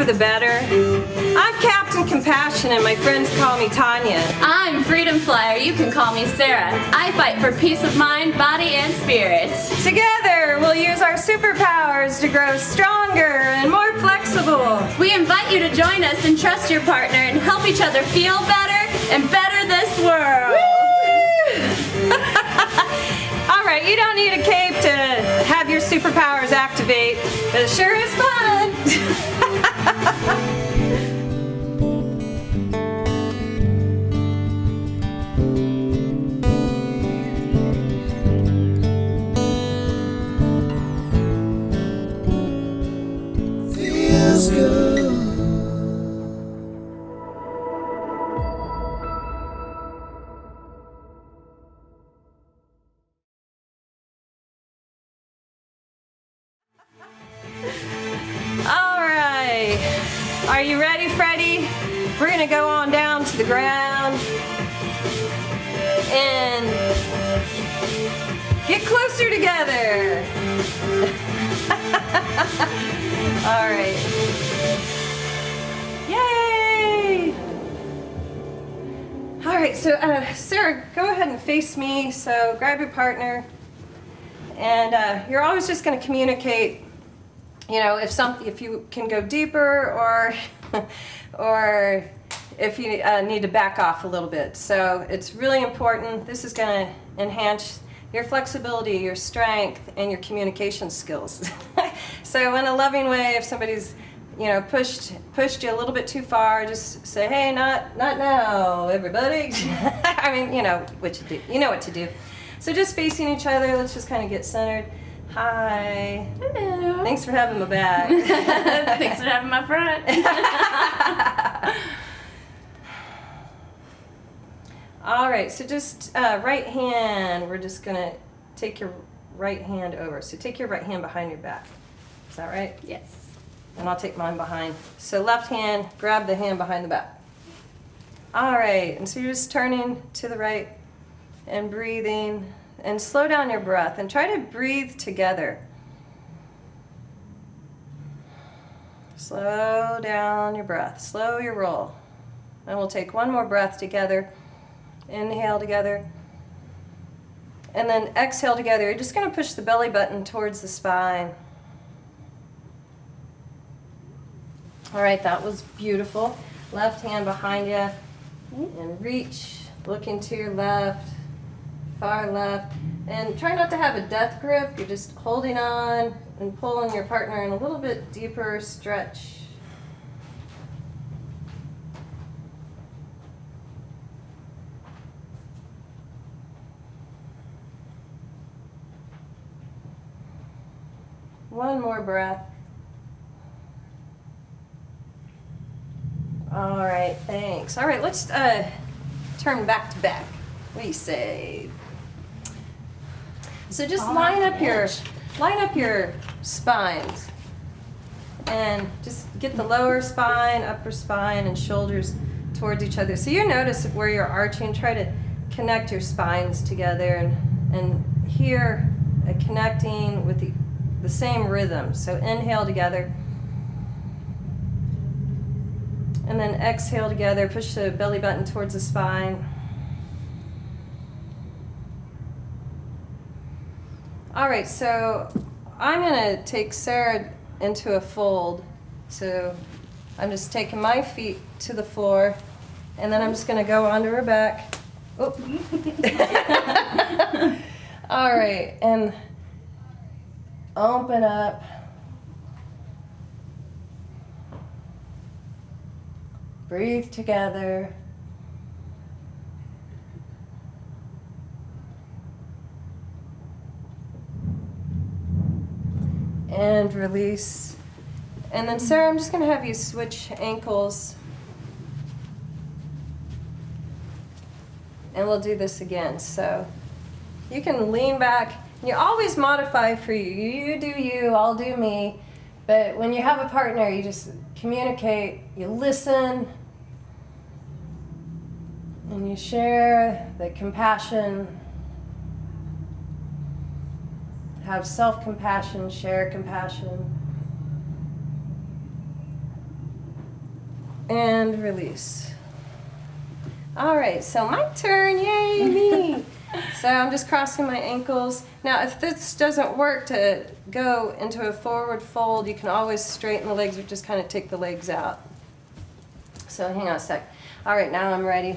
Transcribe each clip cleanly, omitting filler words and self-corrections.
the better. I'm Captain Compassion and my friends call me Tanya. I'm Freedom Flyer, you can call me Sarah. I fight for peace of mind, body, and spirit. Together, we'll use our superpowers to grow stronger and more flexible. We invite you to join us and trust your partner and help each other feel better and better this world. All right, you don't need a cape to have your superpowers activate, but it sure is fun. Feels good. All right, are you ready, Freddie? We're gonna go on down to the ground and get closer together. All right. Yay! All right, so Sarah, go ahead and face me. So grab your partner, and you're always just going to communicate. You know, if you can go deeper, or if you need to back off a little bit. So it's really important. This is going to enhance your flexibility, your strength, and your communication skills. So in a loving way, if somebody's, you know, pushed you a little bit too far, just say, hey, not now, everybody. I mean, you know what to do. You know what to do. So just facing each other, let's just kind of get centered. Hi. Hello. Thanks for having my back. Thanks for having my front. All right, so just right hand, we're just gonna take your right hand over. So take your right hand behind your back. Is that right? Yes. And I'll take mine behind. So left hand, grab the hand behind the back. All right, and so you're just turning to the right and breathing, and slow down your breath and try to breathe together. Slow down your breath, slow your roll. And we'll take one more breath together. Inhale together. And then exhale together. You're just going to push the belly button towards the spine. All right, that was beautiful. Left hand behind you. And reach, looking to your left, far left. And try not to have a death grip. You're just holding on and pulling your partner in a little bit deeper stretch. One more breath. All right, thanks. All right, let's turn back to back. What do you say? So just line up your spines, and just get the lower spine, upper spine, and shoulders towards each other. So you notice where you're arching. Try to connect your spines together, and here connecting with the same rhythm. So inhale together, and then exhale together. Push the belly button towards the spine. All right, so I'm gonna take Sarah into a fold. So I'm just taking my feet to the floor, and then I'm just gonna go onto her back. Oh. All right, and open up. Breathe together. And release. And then Sarah, I'm just going to have you switch ankles. And we'll do this again. So you can lean back. You always modify for you. You do you, I'll do me. But when you have a partner, you just communicate, you listen, and you share the compassion. Have self-compassion, share compassion. And release. All right, so my turn, yay me. So I'm just crossing my ankles. Now if this doesn't work to go into a forward fold, you can always straighten the legs or just kind of take the legs out. So hang on a sec. All right, now I'm ready.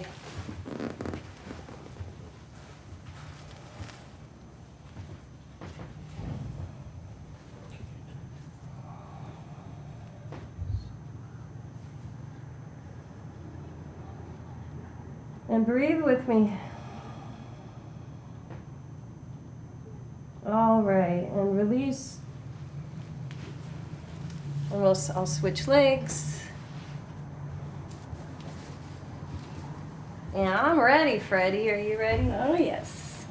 And breathe with me. All right, and release. And I'll switch legs. And I'm ready, Freddie. Are you ready? Oh, yes.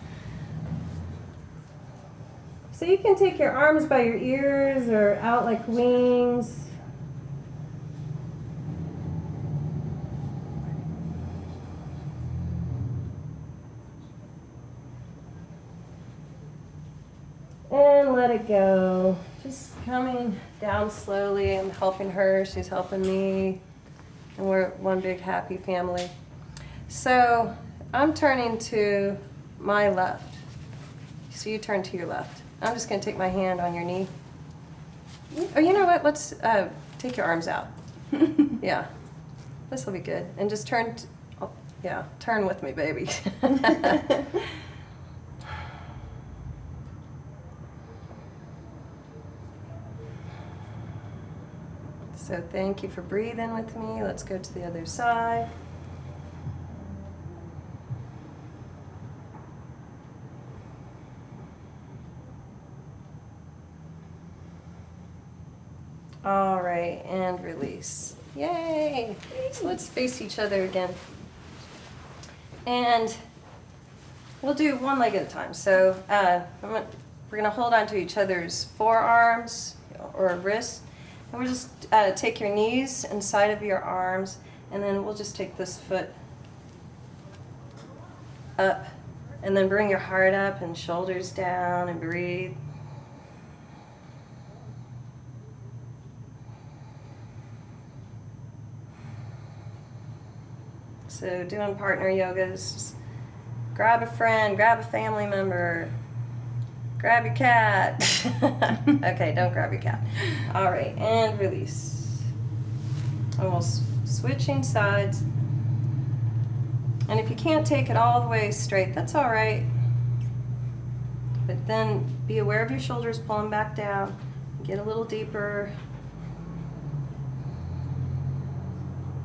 So you can take your arms by your ears or out like wings. And let it go. Just coming down slowly. I'm helping her, she's helping me. And we're one big happy family. So I'm turning to my left. So you turn to your left. I'm just going to take my hand on your knee. Oh, you know what? Let's take your arms out. Yeah. This will be good. And just turn, yeah, turn with me, baby. So thank you for breathing with me. Let's go to the other side. All right, and release. Yay! So let's face each other again. And we'll do one leg at a time. So we're going to hold on to each other's forearms or wrists. And we'll just take your knees inside of your arms, and then we'll just take this foot up, and then bring your heart up and shoulders down and breathe. So doing partner yoga is just grab a friend, grab a family member, grab your cat. Okay, don't grab your cat. All right, and release. Almost switching sides. And if you can't take it all the way straight, that's all right. But then be aware of your shoulders pulling back down. Get a little deeper.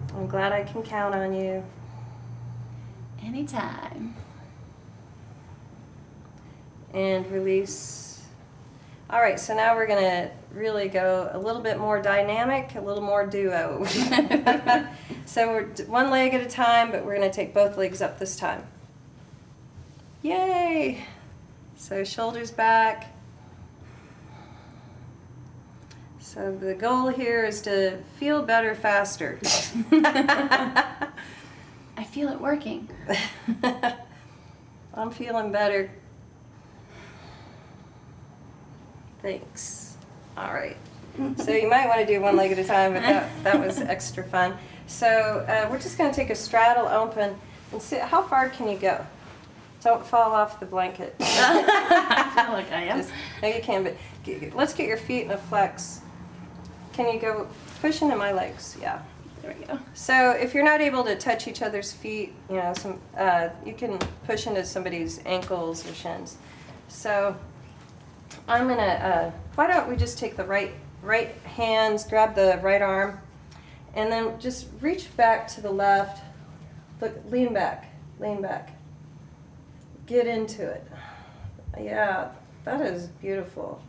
I'm glad I can count on you. Anytime. And Release. All right, so now we're gonna really go a little bit more dynamic, a little more duo. So we're one leg at a time, but we're gonna take both legs up this time. Yay! So shoulders back. So the goal here is to feel better faster. I feel it working. I'm feeling better. Thanks. All right. So you might want to do one leg at a time, but that was extra fun. So we're just going to take a straddle open and see how far can you go. Don't fall off the blanket. I feel like I am. No, you can, but let's get your feet in a flex. Can you go push into my legs? Yeah. There we go. So if you're not able to touch each other's feet, you know, you can push into somebody's ankles or shins. So I'm gonna, why don't we just take the right hands, grab the right arm, and then just reach back to the left. Look, lean back. Get into it. Yeah, that is beautiful.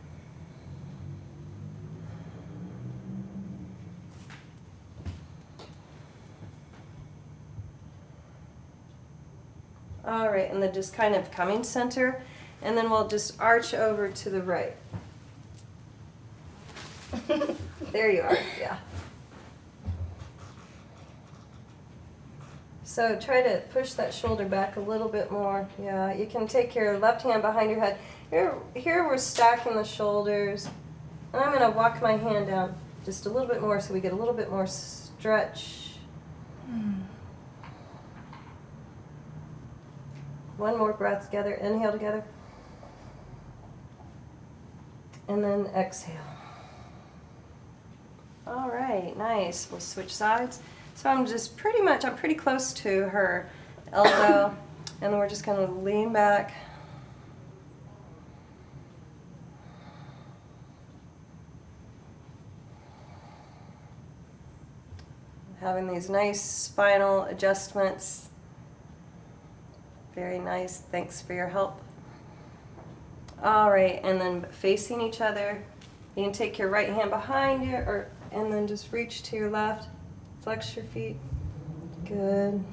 All right, and then just kind of coming center, and then we'll just arch over to the right. There you are, yeah. So try to push that shoulder back a little bit more. Yeah, you can take your left hand behind your head. Here we're stacking the shoulders, and I'm gonna walk my hand down just a little bit more so we get a little bit more stretch. One more breath together. Inhale together. And then exhale. All right, nice. We'll switch sides. So I'm pretty close to her elbow, and then we're just going to lean back. Having these nice spinal adjustments. Very nice. Thanks for your help. All right, and then facing each other. You can take your right hand behind you, and then just reach to your left. Flex your feet. Good.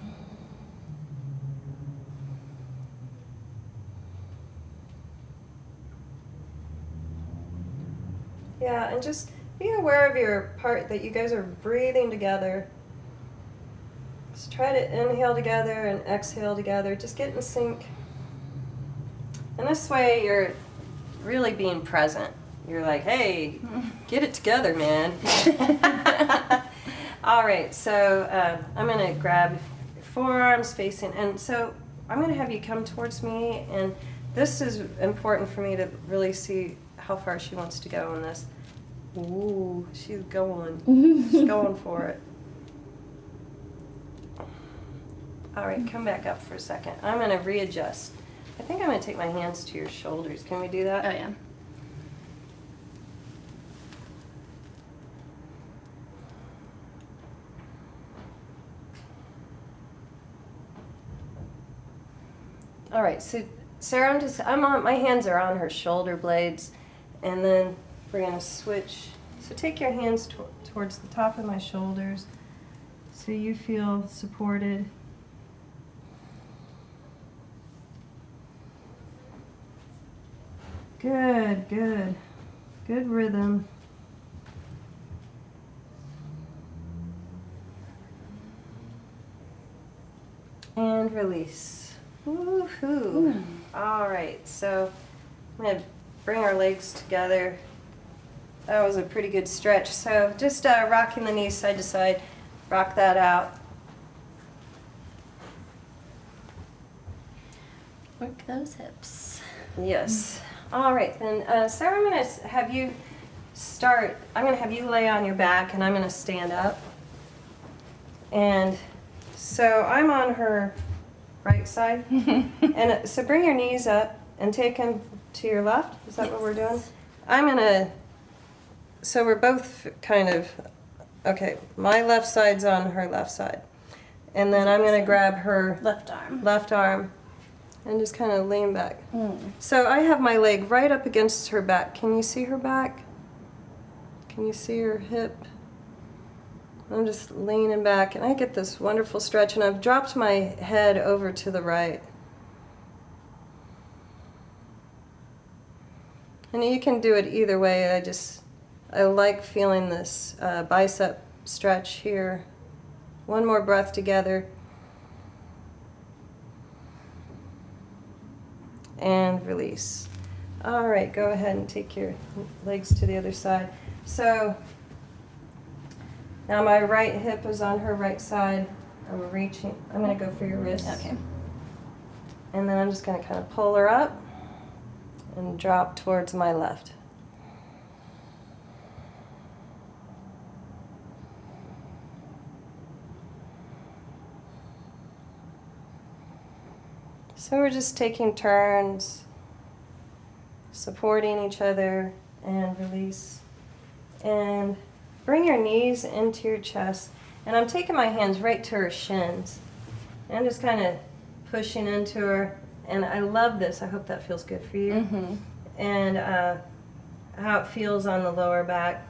Yeah, and just be aware of your part that you guys are breathing together. Just try to inhale together and exhale together. Just get in sync. And this way you're really being present. You're like, hey, get it together, man. All right, so I'm going to grab your forearms facing, and so I'm going to have you come towards me, and this is important for me to really see how far she wants to go on this. Ooh, she's going. She's going for it. All right, come back up for a second. I'm going to readjust. I think I'm going to take my hands to your shoulders. Can we do that? Oh, yeah. All right, so Sarah, my hands are on her shoulder blades, and then we're going to switch. So take your hands towards the top of my shoulders so you feel supported. Good, good. Good rhythm. And release. Woohoo. All right, so I'm going to bring our legs together. That was a pretty good stretch. So just rocking the knees side to side. Rock that out. Work those hips. Yes. All right, then, Sarah, I'm going to have you start. I'm going to have you lay on your back, and I'm going to stand up. And so I'm on her right side. And so bring your knees up and take them to your left. Is that what we're doing? I'm going to, so we're both kind of, okay, my left side's on her left side. And then I'm going to grab her left arm and just kind of lean back. So I have my leg right up against her back. Can you see her back? Can you see her hip? I'm just leaning back, and I get this wonderful stretch, and I've dropped my head over to the right. And you can do it either way. I like feeling this bicep stretch here. One more breath together. And release. All right, go ahead and take your legs to the other side. So now my right hip is on her right side. I'm reaching. I'm going to go for your wrist. Okay. And then I'm just going to kind of pull her up and drop towards my left. So we're just taking turns, supporting each other, and release. And bring your knees into your chest. And I'm taking my hands right to her shins. And I'm just kind of pushing into her. And I love this. I hope that feels good for you. And how it feels on the lower back.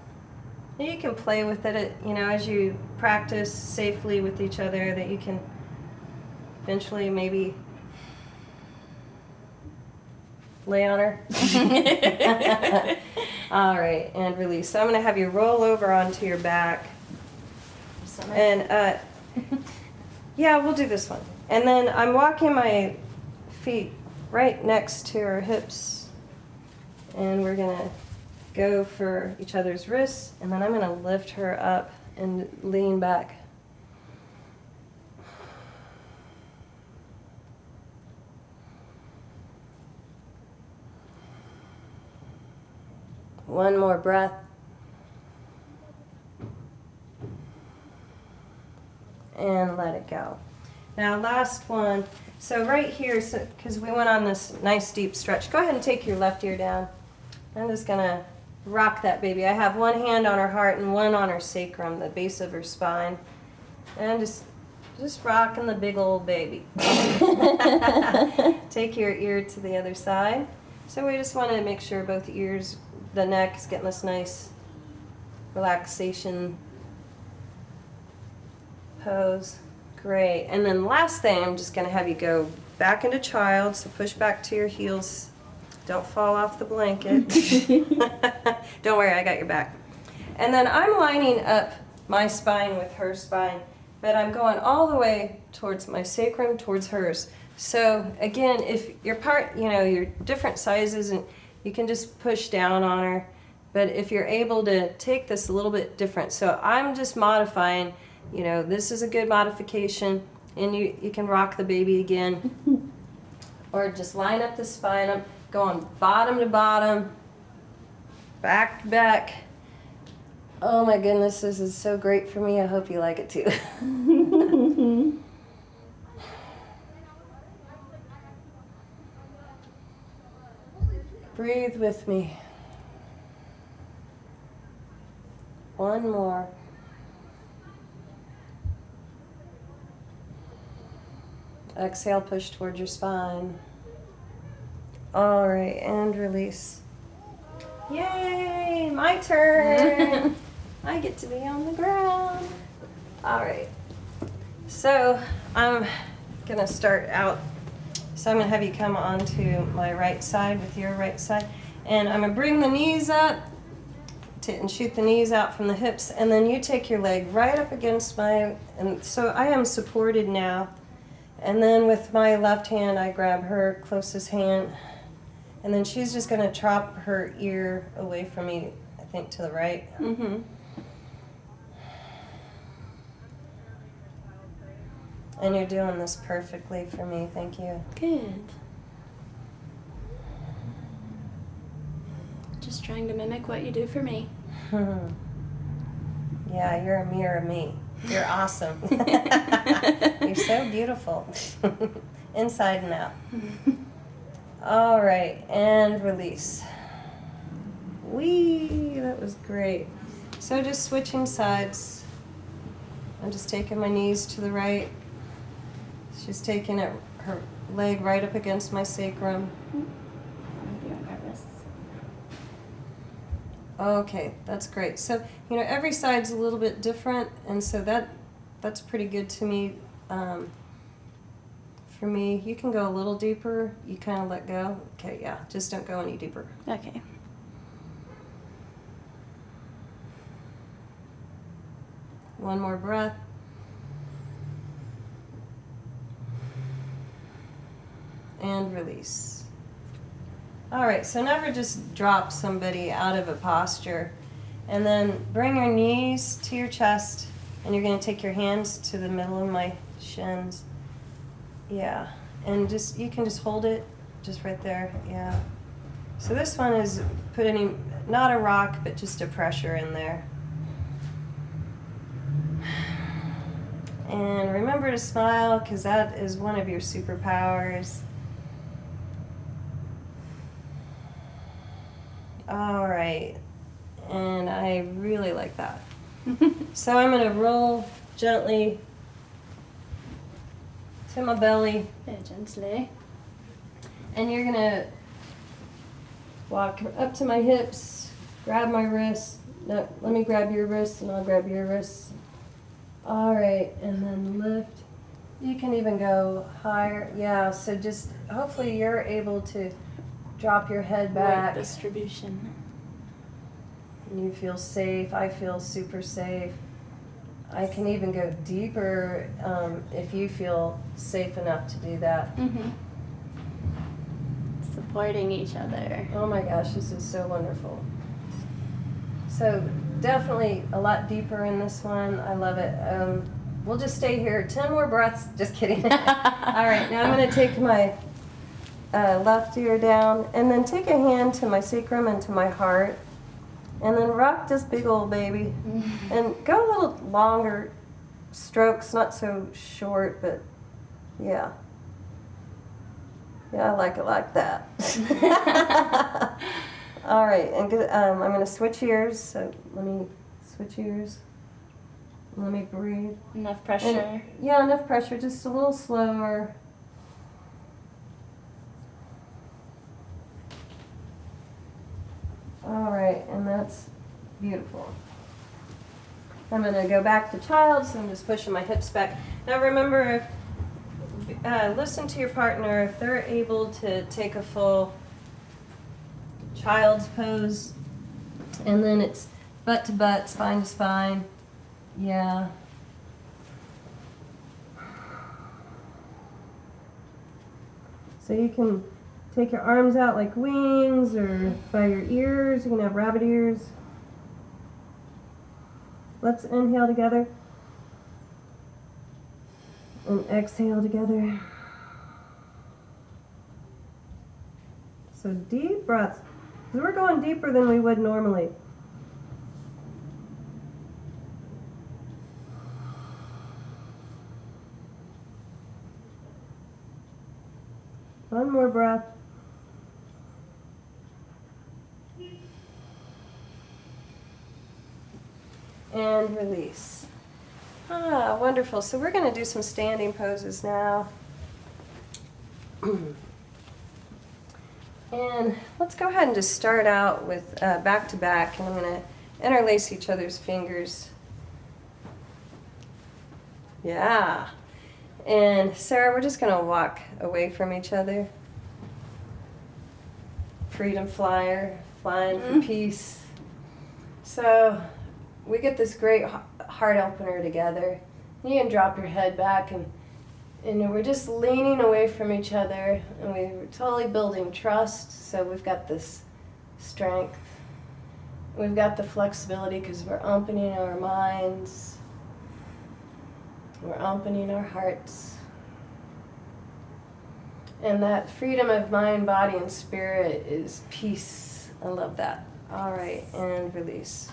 And you can play with it, as you practice safely with each other, that you can eventually maybe lay on her. All right, and release. So I'm going to have you roll over onto your back. And yeah, we'll do this one. And then I'm walking my feet right next to her hips. And we're going to go for each other's wrists. And then I'm going to lift her up and lean back. One more breath. And let it go. Now last one. So right here, because we went on this nice deep stretch, go ahead and take your left ear down. I'm just gonna rock that baby. I have one hand on her heart and one on her sacrum, the base of her spine. And just rocking the big old baby. Take your ear to the other side. So we just want to make sure both ears, the neck is getting this nice relaxation pose. Great. And then last thing, I'm just going to have you go back into child. So push back to your heels. Don't fall off the blanket. Don't worry, I got your back. And then I'm lining up my spine with her spine, but I'm going all the way towards my sacrum, towards hers. So again, if your part, you're different sizes and you can just push down on her, but if you're able to take this a little bit different. So I'm just modifying, this is a good modification, and you can rock the baby again. Or just line up the spine. I'm going bottom to bottom, back to back. Oh my goodness, this is so great for me. I hope you like it too. Breathe with me. One more. Exhale, push towards your spine. All right, and release. Yay, my turn. I get to be on the ground. All right, so I'm gonna start out. So I'm gonna have you come onto my right side with your right side. And I'm gonna bring the knees up and shoot the knees out from the hips. And then you take your leg right up against and so I am supported now. And then with my left hand, I grab her closest hand. And then she's just gonna chop her ear away from me, I think to the right. Mm-hmm. And you're doing this perfectly for me, thank you. Good. Just trying to mimic what you do for me. Yeah, you're a mirror of me. You're awesome. You're so beautiful. Inside and out. All right, and release. Whee, that was great. So just switching sides. I'm just taking my knees to the right. She's taking her leg right up against my sacrum. Okay, that's great. So, every side's a little bit different, and so that's pretty good to me. For me, you can go a little deeper. You kind of let go. Okay, yeah, just don't go any deeper. Okay. One more breath. And release. All right, so never just drop somebody out of a posture. And then bring your knees to your chest, and you're going to take your hands to the middle of my shins. Yeah, and you can just hold it just right there. Yeah. So this one is not a rock, but just a pressure in there. And remember to smile, because that is one of your superpowers. All right, and I really like that. So I'm going to roll gently to my belly. Yeah, gently. And you're going to walk up to my hips, grab my wrist. No, let me grab your wrist and I'll grab your wrist. All right, and then lift. You can even go higher. Yeah, so just hopefully you're able to drop your head back. Right distribution. And you feel safe. I feel super safe. I can even go deeper if you feel safe enough to do that. Mm-hmm. Supporting each other. Oh my gosh, this is so wonderful. So definitely a lot deeper in this one. I love it. We'll just stay here. 10 more breaths. Just kidding. All right, now I'm going to take my left ear down and then take a hand to my sacrum and to my heart. And then rock this big old baby. And go a little longer strokes, not so short, but yeah. Yeah, I like it like that. All right, and I'm going to switch ears. So let me switch ears. Let me breathe. Enough pressure. And, yeah, enough pressure, just a little slower. All right, and that's beautiful. I'm going to go back to child, so I'm just pushing my hips back. Now remember, listen to your partner. If they're able to take a full child's pose, and then it's butt to butt, spine to spine. Yeah. So you can take your arms out like wings or by your ears. You can have rabbit ears. Let's inhale together and exhale together. So deep breaths. 'Cause we're going deeper than we would normally. One more breath. And release. Ah, wonderful. So we're going to do some standing poses now. And let's go ahead and just start out with back to back, and I'm going to interlace each other's fingers. Yeah. And Sarah, we're just going to walk away from each other. Freedom flyer, flying for peace. So we get this great heart opener together. You can drop your head back, and we're just leaning away from each other, and we're totally building trust. So we've got this strength. We've got the flexibility because we're opening our minds. We're opening our hearts. And that freedom of mind, body, and spirit is peace. I love that. All right, and release.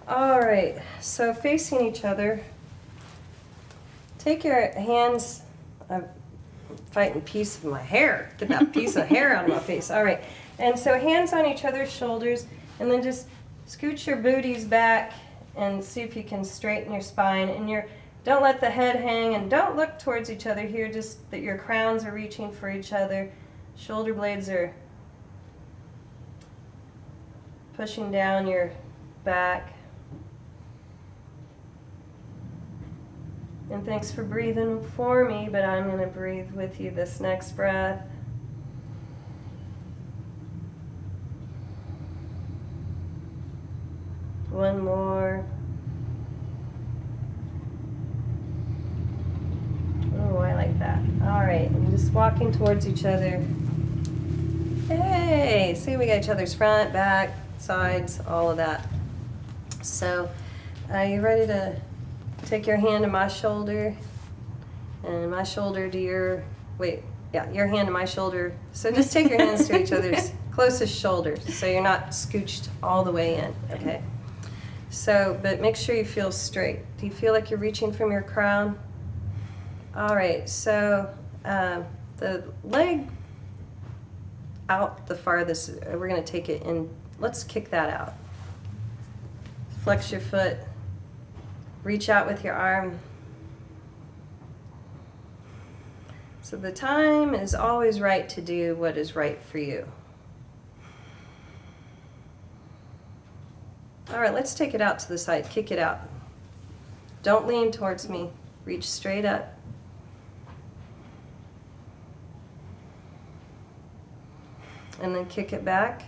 All right, so facing each other. Take your hands, I'm fighting a piece of my hair. Get that piece of hair out of my face. All right, and so hands on each other's shoulders, and then just scooch your booties back and see if you can straighten your spine. And don't let the head hang, and don't look towards each other here, just that your crowns are reaching for each other. Shoulder blades are pushing down your back. And thanks for breathing for me, but I'm going to breathe with you this next breath. One more. Oh, I like that. All right, and just walking towards each other. Hey, see, we got each other's front, back, sides, all of that. So, are you ready to take your hand to my shoulder and my shoulder to your, your hand to my shoulder. So just take your hands to each other's closest shoulders so you're not scooched all the way in, okay? So, but make sure you feel straight. Do you feel like you're reaching from your crown? All right, so the leg out the farthest, we're gonna take it in, let's kick that out. Flex your foot. Reach out with your arm. So the time is always right to do what is right for you. All right, let's take it out to the side. Kick it out. Don't lean towards me. Reach straight up. And then kick it back.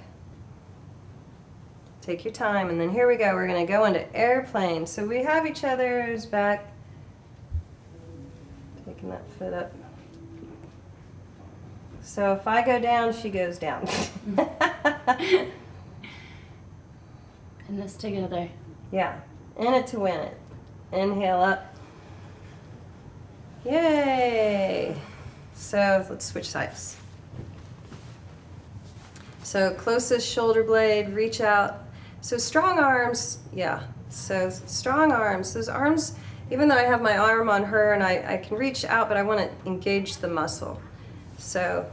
Take your time, and then here we go. We're going to go into airplane. So we have each other's back. Taking that foot up. So if I go down, she goes down. And this together. Yeah, in it to win it. Inhale up. Yay! So let's switch sides. So closest shoulder blade, reach out. So strong arms, yeah. So strong arms. Those arms, even though I have my arm on her and I can reach out, but I want to engage the muscle. So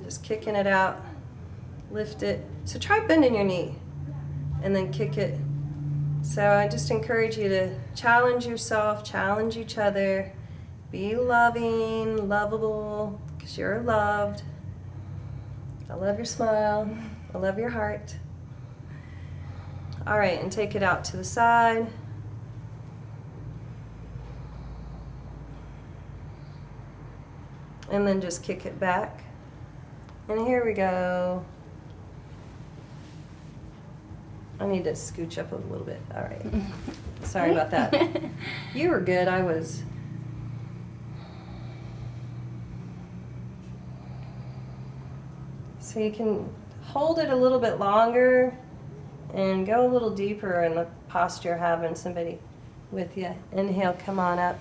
just kicking it out, lift it. So try bending your knee and then kick it. So I just encourage you to challenge yourself, challenge each other, be loving, lovable, because you're loved. I love your smile. I love your heart. All right, and take it out to the side. And then just kick it back. And here we go. I need to scooch up a little bit. All right. Sorry about that. You were good. I was. So you can hold it a little bit longer and go a little deeper in the posture having somebody with you. Inhale, come on up.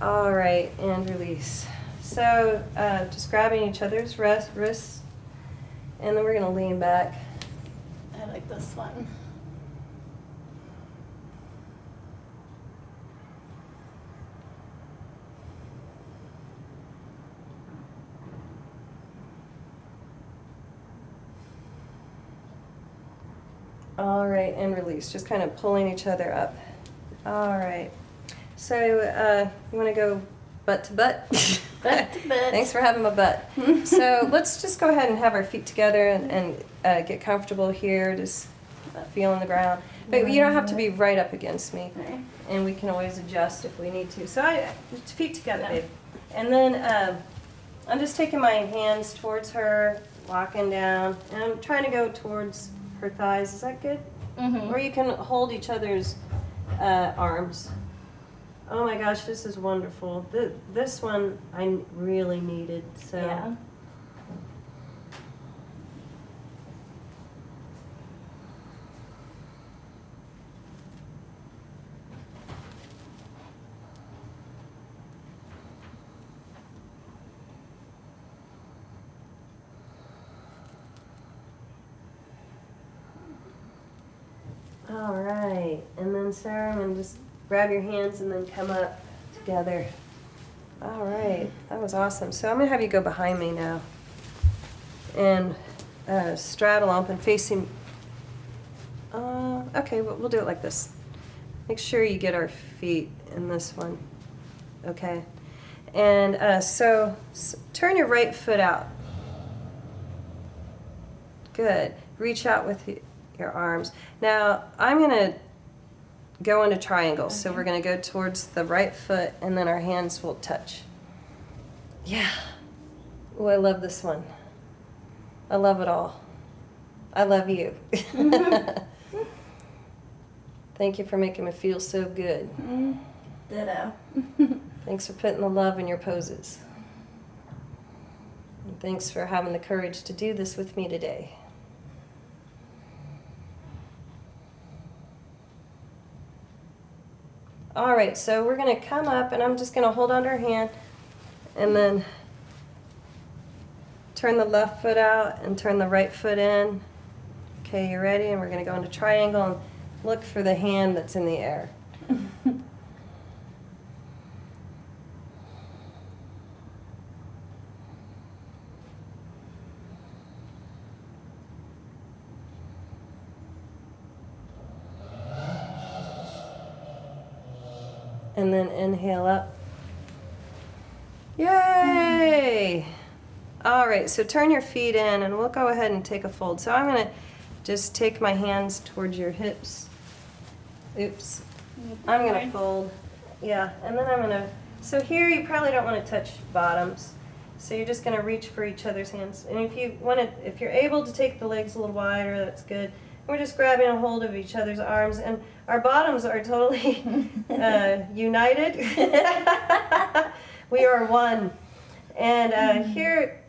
All right, and release. So just grabbing each other's wrists, and then we're going to lean back. I like this one. All right, and release. Just kind of pulling each other up. All right. So you want to go butt to butt? Butt to butt. Thanks for having my butt. So let's just go ahead and have our feet together and get comfortable here, just feeling the ground. But you don't have to be right up against me. Okay. And we can always adjust if we need to. So feet together, babe. And then I'm just taking my hands towards her, walking down, and I'm trying to go towards her thighs. Is that good? Mm-hmm. Or you can hold each other's arms. Oh my gosh, this is wonderful. This one I really needed. So. Yeah. All right, and then Sarah, I'm gonna just grab your hands and then come up together. All right, that was awesome. So I'm gonna have you go behind me now and straddle up and facing. Okay, we'll do it like this. Make sure you get our feet in this one. Okay, and so turn your right foot out. Good. Reach out with your arms. Now I'm gonna go into triangles. So we're gonna go towards the right foot and then our hands will touch. Yeah. Oh, I love this one. I love it all. I love you. Thank you for making me feel so good. Ditto. Thanks for putting the love in your poses. And thanks for having the courage to do this with me today. All right, so we're gonna come up and I'm just gonna hold on to her hand and then turn the left foot out and turn the right foot in. Okay, you ready? And we're gonna go into triangle and look for the hand that's in the air. And then inhale up. Yay! All right, so turn your feet in and we'll go ahead and take a fold. So I'm gonna just take my hands towards your hips. Oops. I'm gonna fold. Yeah, and then I'm gonna, so here you probably don't wanna touch bottoms. So you're just gonna reach for each other's hands. And if you're able to take the legs a little wider, that's good. We're just grabbing a hold of each other's arms, and our bottoms are totally united. We are one. And here,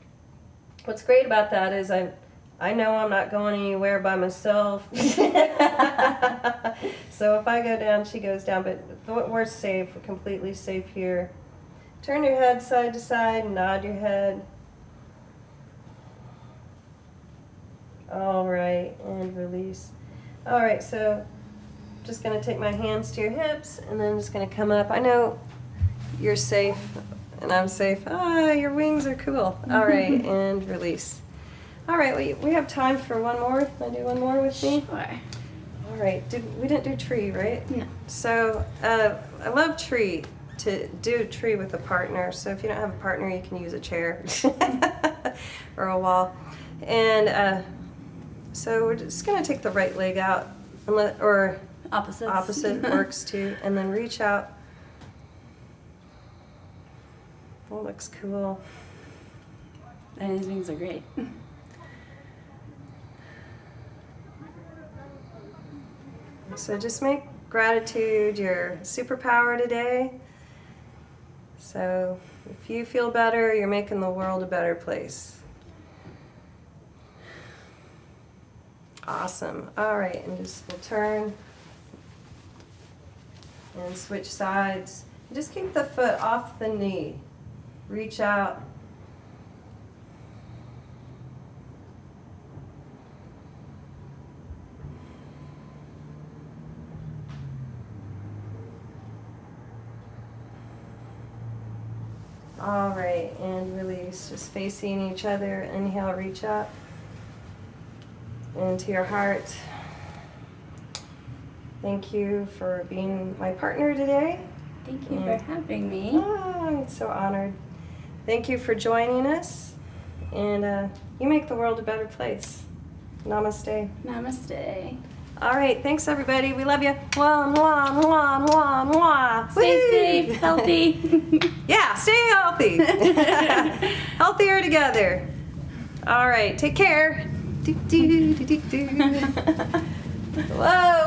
what's great about that is I know I'm not going anywhere by myself. So if I go down, she goes down, but we're safe. We're completely safe here. Turn your head side to side, nod your head. All right, and release. All right, so just gonna take my hands to your hips and then just gonna come up. I know you're safe and I'm safe. Ah, your wings are cool. All right, and release. All right, we have time for one more. Want to do one more with me? Sure. All right, we didn't do tree, right? No. So I love tree, to do tree with a partner. So if you don't have a partner, you can use a chair or a wall. And so we're just gonna take the right leg out, and or Opposites. opposite works too, and then reach out. That looks cool. And his wings are great. So just make gratitude your superpower today. So if you feel better, you're making the world a better place. Awesome. All right, and just we'll turn and switch sides. Just keep the foot off the knee. Reach out. All right, and release. Just facing each other. Inhale, reach up into your heart. Thank you for being my partner today. Thank you for having me. Oh, I'm so honored. Thank you for joining us, and you make the world a better place. Namaste. Namaste. All right, thanks everybody. We love you. Mwah, mwah, mwah, mwah, mwah. Stay Woo-hoo. safe, healthy. Yeah, stay healthy. Healthier together. All right, take care. Do, do, do, do, do. Whoa.